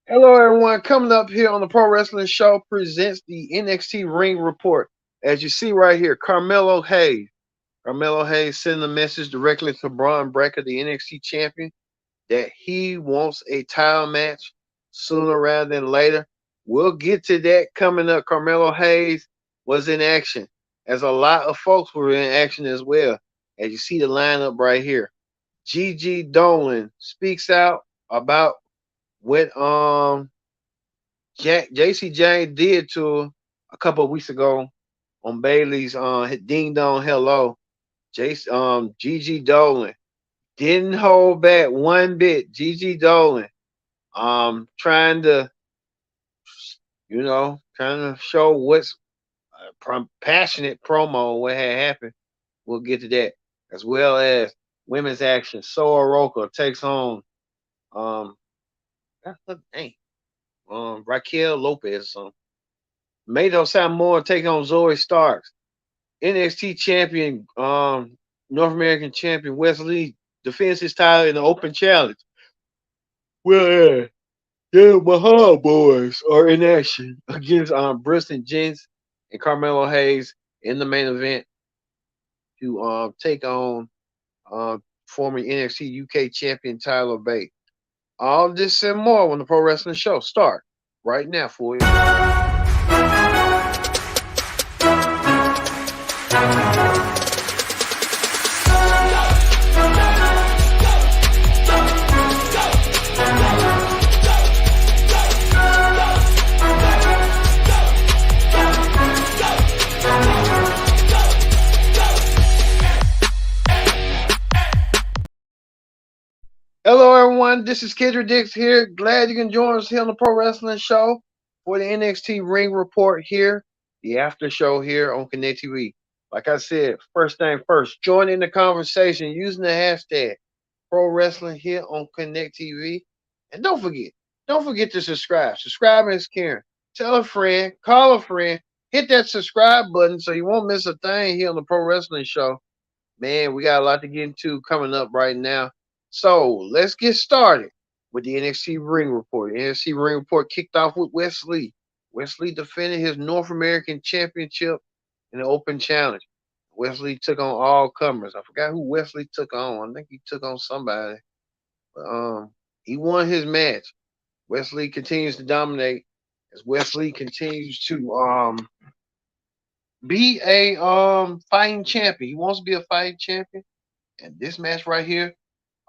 Hello, everyone. Coming up here on the Pro Wrestling Show presents the NXT Ring Report. As you see right here, Carmelo Hayes. Carmelo Hayes sending a message directly to Braun Breaker, the NXT champion, that he wants a title match sooner rather than later. We'll get to that coming up. Carmelo Hayes was in action, as a lot of folks were in action as well. As you see the lineup right here, Gigi Dolan speaks out about what JC Jane did to her a couple of weeks ago on Bailey's Ding Dong Hello. Gigi Dolan didn't hold back one bit. Gigi Dolan trying to trying to show what's passionate promo what had happened. We'll get to that as well as women's action. Soa Roca takes on um that's the name. Raquel Lopez or something. Mato Samoa taking on Zoe Starks. NXT champion, North American champion Wesley defends his title in the open challenge. Well, the Mahal boys are in action against Briston Jens and Carmelo Hayes in the main event to take on former NXT UK champion Tyler Bate. All this and more when the Pro Wrestling Show start right now for you. Hello, everyone. This is Kendra Dix here. Glad you can join us here on the Pro Wrestling Show for the NXT Ring Report here, the after show here on Connect TV. Like I said, first thing first, join in the conversation using the hashtag Pro Wrestling here on Connect TV. And don't forget to subscribe. Subscribe is caring. Tell a friend, call a friend, hit that subscribe button so you won't miss a thing here on the Pro Wrestling Show. Man, we got a lot to get into coming up right now. So let's get started with the NXT Ring Report. The NXT Ring Report kicked off with Wesley. Wesley defended his North American Championship in the Open Challenge. Wesley took on all comers. I forgot who Wesley took on. I think he took on somebody. But, he won his match. Wesley continues to dominate as Wesley continues to be a fighting champion. He wants to be a fighting champion. And this match right here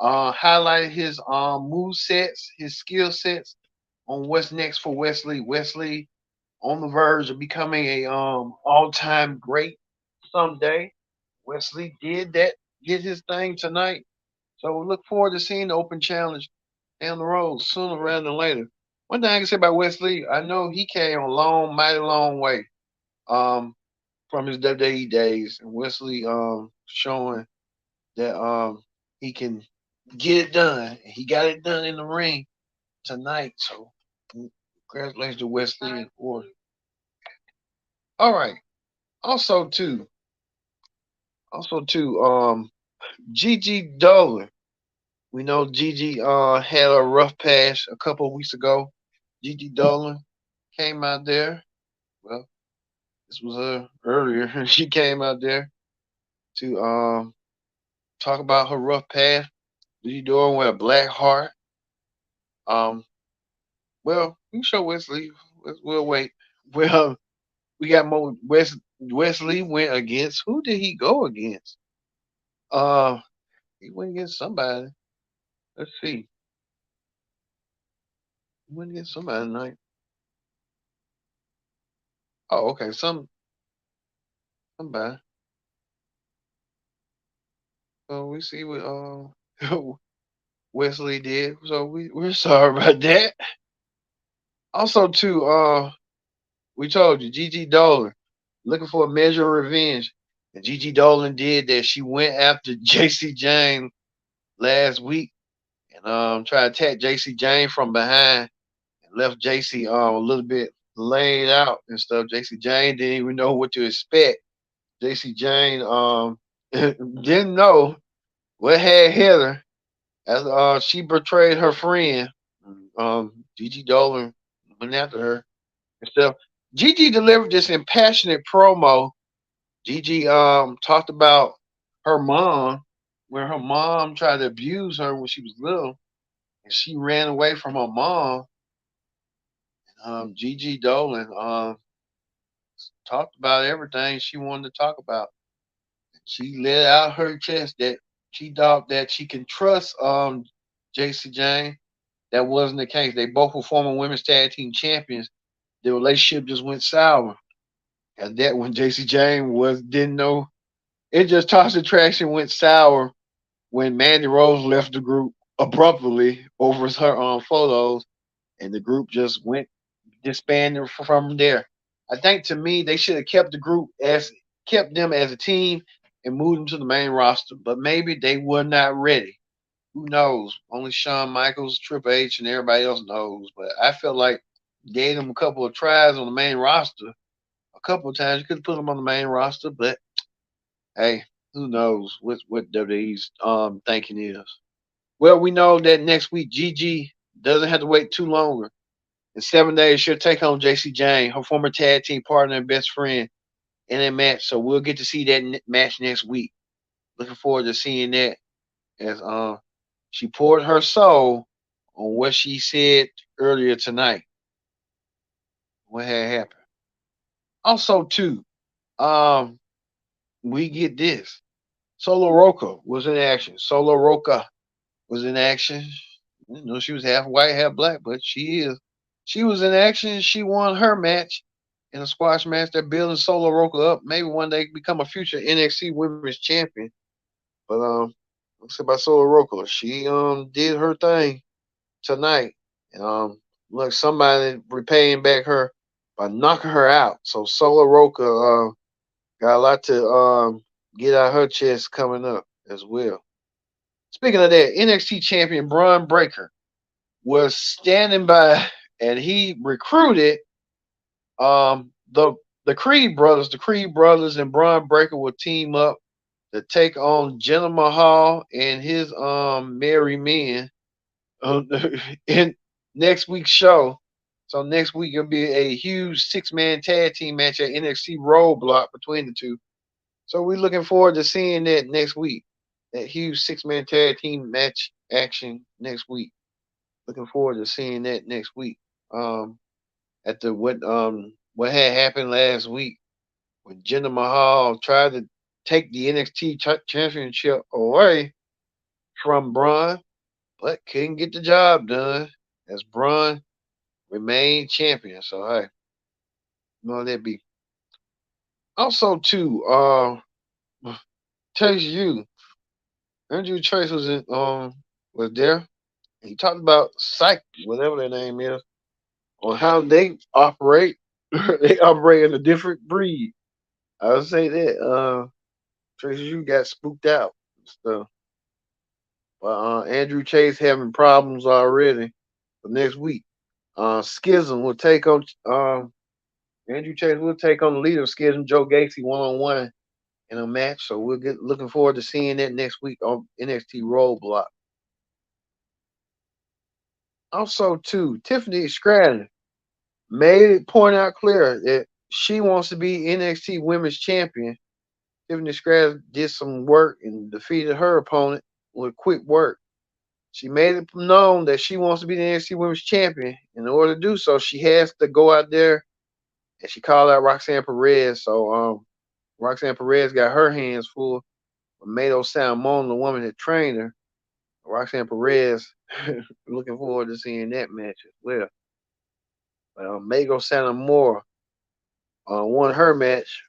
highlighted his move sets, his skill sets on what's next for Wesley. Wesley on the verge of becoming a all time great someday. Wesley did his thing tonight. So we look forward to seeing the open challenge down the road sooner rather than later. One thing I can say about Wesley, I know he came a long, mighty long way um, from his WWE days, and Wesley showing that he can get it done. He got it done in the ring tonight. So congratulations to Wesley and Ford. All right. Also too, Gigi Dolan. We know Gigi had a rough patch a couple of weeks ago. Gigi Dolan came out there. Well, this was earlier. She came out there to talk about her rough patch. Gigi Dolan with a black heart. Um, well, we can show Wesley. We'll wait. Well, we got more. Wesley went against who did he go against? Uh, he went against somebody. Let's see. He went against somebody tonight. Oh, okay. Somebody. So we see what Wesley did. So we're sorry about that. Also, too, we told you Gigi Dolan looking for a measure of revenge, and Gigi Dolan did that. She went after JC Jane last week and tried to attack JC Jane from behind and left JC a little bit laid out and stuff. JC Jane didn't even know what to expect. JC Jane didn't know what had hit her as she betrayed her friend. Gigi Dolan went after her and stuff. Gigi delivered this impassionate promo. Gigi talked about her mom, where her mom tried to abuse her when she was little, and she ran away from her mom. Gigi Dolan talked about everything she wanted to talk about. She let out her chest that she thought that she can trust JC Jane. That wasn't the case. They both were former women's tag team champions. The relationship just went sour. And that when JC Jane was didn't know, it just tossed the trash and went sour when Mandy Rose left the group abruptly over her photos, and the group just went disbanded from there. I think to me they should have kept them as a team and moved them to the main roster, but maybe they were not ready. Who knows? Only Shawn Michaels, Triple H, and everybody else knows. But I felt like gave them a couple of tries on the main roster. A couple of times you could put them on the main roster, but hey, who knows what WWE's thinking is. Well, we know that next week Gigi doesn't have to wait too longer. In 7 days, she'll take on JC Jane, her former tag team partner and best friend, in a match. So we'll get to see that match next week. Looking forward to seeing that as she poured her soul on what she said earlier tonight. What had happened. Also, too, um, we get this. Solo Roca was in action. Solo Roca was in action. You know, she was half white, half black, but she is. She was in action. She won her match in a squash match. They're building Solo Roca up. Maybe one day become a future NXT Women's Champion. But let's say about Solo Roca. She did her thing tonight. Look, somebody repaying back her by knocking her out. So Solo Roca got a lot to get out her chest coming up as well. Speaking of that, NXT champion Braun Breaker was standing by and he recruited the Creed brothers. The Creed brothers and Braun Breaker will team up to take on Jinder Mahal and his merry men in next week's show. So next week it'll be a huge 6-man tag team match at NXT Roadblock between the two. So we're looking forward to seeing that next week. That huge 6-man tag team match action next week. Looking forward to seeing that next week. At the what had happened last week when Jinder Mahal tried to take the NXT championship away from Braun, but couldn't get the job done as Braun remained champion. So hey, know that be. Also too, Chase you, Andrew Trace was there. He talked about Psych, whatever their name is, on how they operate. They operate in a different breed. I would say that Tracy you got spooked out and stuff. But Andrew Chase having problems already for next week. Schism will take on Andrew Chase will take on the leader of Schism, Joe Gacy, 1-on-1 in a match. So we'll get looking forward to seeing that next week on NXT Roadblock. Also, too, Tiffany Stratton made it point out clear that she wants to be NXT Women's Champion. Tiffany Stratton did some work and defeated her opponent with quick work. She made it known that she wants to be the NXT Women's Champion. In order to do so, she has to go out there and she called out Roxanne Perez. So Roxanne Perez got her hands full with Mato Salmon, the woman that trained her. Roxanne Perez, looking forward to seeing that match as well. Mago Santa Moore won her match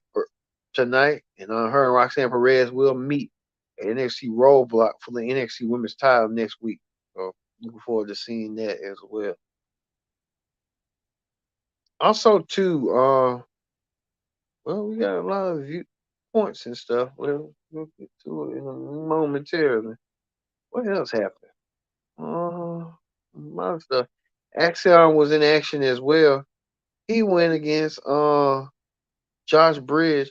tonight, and her and Roxanne Perez will meet at NXT Roadblock for the NXT Women's title next week. So looking forward to seeing that as well. Also, too, well, we got a lot of points and stuff. We'll get to it in a momentarily. What else happened? A lot of stuff. Axion was in action as well. He went against Josh Bridge,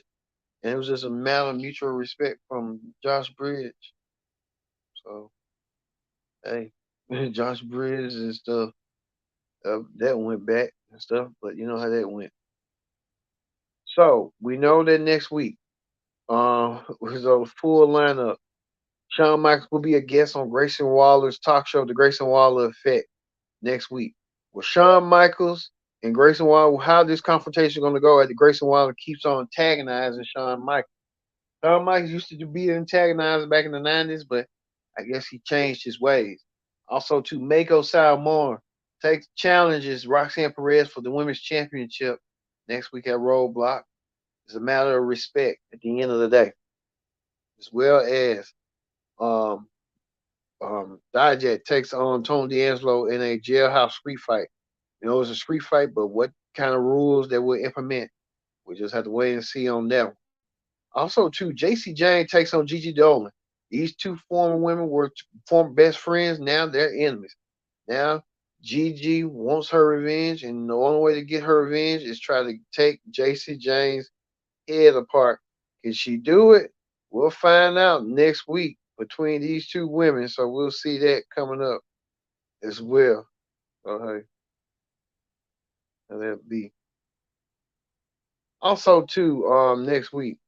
and it was just a matter of mutual respect from Josh Bridge. So, hey, Josh Bridge and stuff. That went back and stuff, but you know how that went. So we know that next week, was a full lineup. Shawn Michaels will be a guest on Grayson Waller's talk show, The Grayson Waller Effect, next week. With Shawn Michaels and Grayson Waller, how this confrontation is going to go as Grayson Waller keeps on antagonizing Shawn Michaels. Shawn Michaels used to be antagonized back in the 90s, but I guess he changed his ways. Also, to Mako Satomura takes challenges Roxanne Perez for the women's championship next week at Roadblock. It's a matter of respect at the end of the day, as well as um, Dijak takes on Tony D'Angelo in a jailhouse street fight. You know, it's a street fight, but what kind of rules they will implement, we just have to wait and see on that one. Also, too, JC Jane takes on Gigi Dolan. These two former women were former best friends. Now they're enemies. Now Gigi wants her revenge, and the only way to get her revenge is try to take JC Jane's head apart. Can she do it? We'll find out next week between these two women. So we'll see that coming up as well. So hey, that'll be also too. Next week.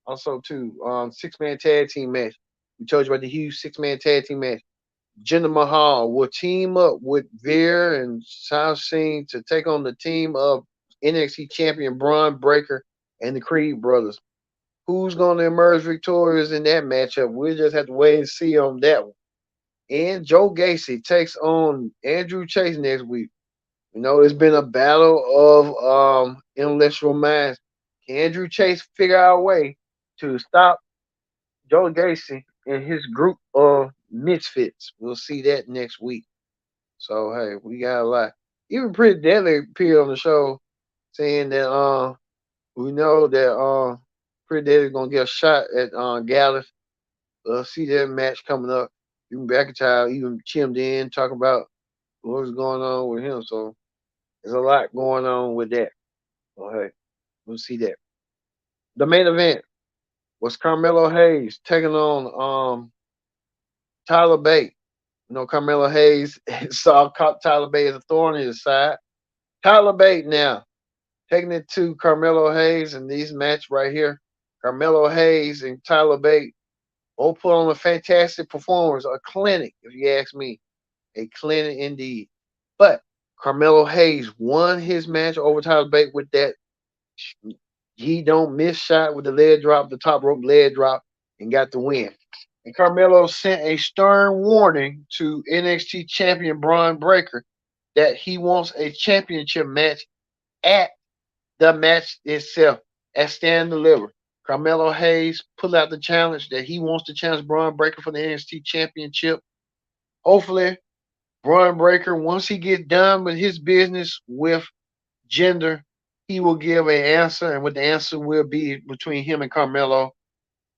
Also too. 6-man tag team match. We told you about the huge 6-man tag team match. Jinder Mahal will team up with Veer and South Singh to take on the team of NXT champion Braun Breaker and the Creed brothers. Who's going to emerge victorious in that matchup? We'll just have to wait and see on that one. And Joe Gacy takes on Andrew Chase next week. You know, it's been a battle of intellectual minds. Can Andrew Chase figure out a way to stop Joe Gacy and his group of misfits? We'll see that next week. So hey, we got a lot. Even Pretty Deadly appeared on the show saying that we know that Pretty Deadly's gonna get a shot at Gallus. See that match coming up. Even McIntyre even chimed in talking about what's going on with him. So there's a lot going on with that. So hey, we'll see that. The main event was Carmelo Hayes taking on Tyler Bate. You know, Carmelo Hayes saw Tyler Bate as a thorn in his side. Tyler Bate now taking it to Carmelo Hayes in these match right here. Carmelo Hayes and Tyler Bate both put on a fantastic performance, a clinic, if you ask me, a clinic indeed. But Carmelo Hayes won his match over Tyler Bate with that he don't miss shot with the leg drop, the top rope leg drop, and got the win. And Carmelo sent a stern warning to NXT champion Braun Breaker that he wants a championship match at the match itself at Stand Deliver. Carmelo Hayes put out the challenge that he wants to challenge Braun Breaker for the NXT championship. Hopefully, Braun Breaker, once he gets done with his business with gender, he will give an answer, and what the answer will be between him and Carmelo.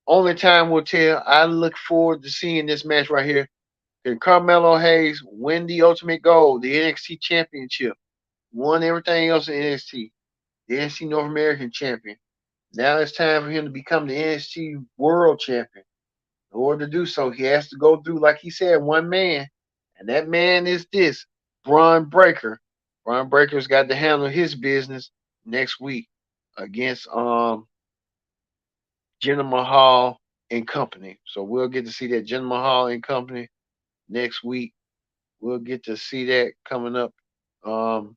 Only time will tell. I look forward to seeing this match right here. Can Carmelo Hayes win the Ultimate Gold, the NXT Championship? Won everything else in NXT, the NXT North American Champion. Now it's time for him to become the NXT World Champion. In order to do so, he has to go through, like he said, one man, and that man is this Braun Breaker. Braun Breaker's got to handle his business next week against Jinder Mahal and company. So we'll get to see that Jinder Mahal and company next week. We'll get to see that coming up um,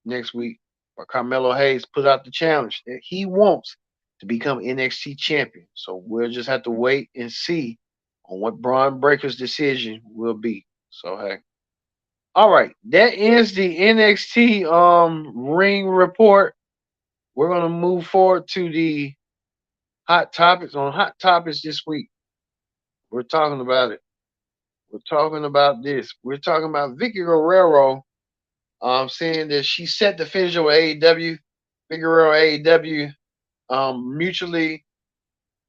next week. But Carmelo Hayes put out the challenge that he wants to become NXT champion. So we'll just have to wait and see on what Braun Breaker's decision will be. So hey. All right, that ends the NXT ring report. We're gonna move forward to the hot topics. On hot topics this week, we're talking about it. We're talking about this. We're talking about Vicky Guerrero saying that she set the finish with AEW. Vicky Guerrero AEW mutually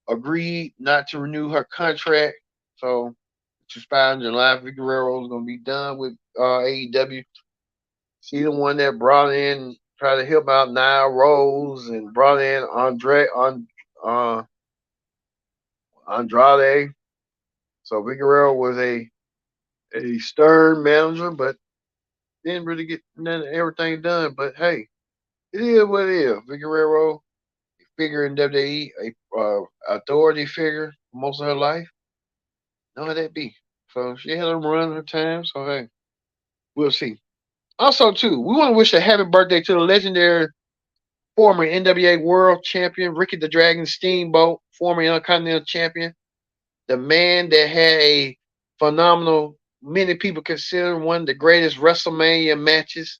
agreed not to renew her contract. So it's expired in July. Vicky Guerrero is going to be done with AEW. She's the one that brought in, tried to help out Nia Rose and brought in uh, Andrade. So Vicky Guerrero was a a stern manager, but didn't really get none everything done. But hey, it is what it is. Vicky Guerrero, a figure in WWE, a authority figure for most of her life. Know how that be. So she had to run her time. So hey, we'll see. Also, too, we want to wish a happy birthday to the legendary former NWA World Champion Ricky the Dragon Steamboat, former Intercontinental Champion, the man that had a phenomenal, many people consider one of the greatest WrestleMania matches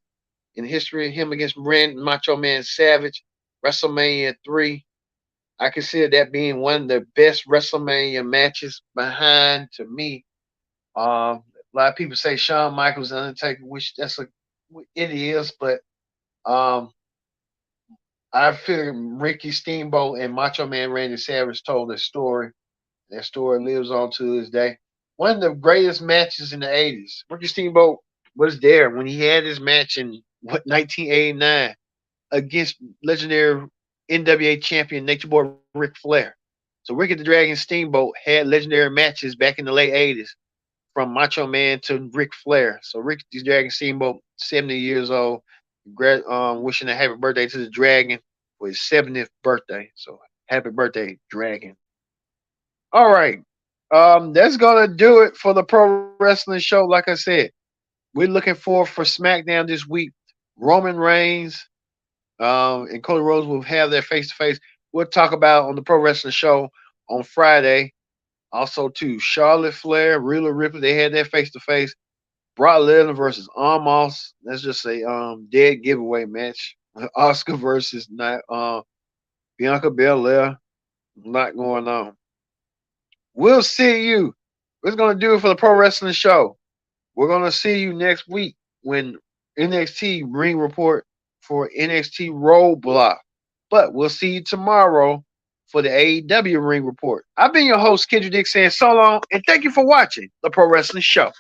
in history. Him against Macho Man Savage, WrestleMania 3. I consider that being one of the best WrestleMania matches behind, to me. A lot of people say Shawn Michaels and Undertaker, which it is, but um, I feel Ricky Steamboat and Macho Man Randy Savage told their story. That story lives on to this day. One of the greatest matches in the 80s. Ricky Steamboat was there when he had his match in 1989 against legendary NWA champion Nature Boy Ric Flair. So Ricky the Dragon Steamboat had legendary matches back in the late 80s from Macho Man to Ric Flair. So Ricky the Dragon Steamboat, 70 years old, wishing a happy birthday to the Dragon for his 70th birthday. So happy birthday, Dragon. All right. That's gonna do it for the pro wrestling show. Like I said, we're looking forward for SmackDown this week. Roman Reigns and Cody Rhodes will have their face to face. We'll talk about on the pro wrestling show on Friday. Also, too, Charlotte Flair, Rhea Ripley, they had their face to face. Brock Lesnar versus Omos. That's just a dead giveaway match. Oscar versus Bianca Belair. Not going on. We'll see you. We're going to do it for the Pro Wrestling Show. We're going to see you next week when NXT Ring Report for NXT Roadblock. But we'll see you tomorrow for the AEW Ring Report. I've been your host, Kendrick Dick, saying so long, and thank you for watching the Pro Wrestling Show.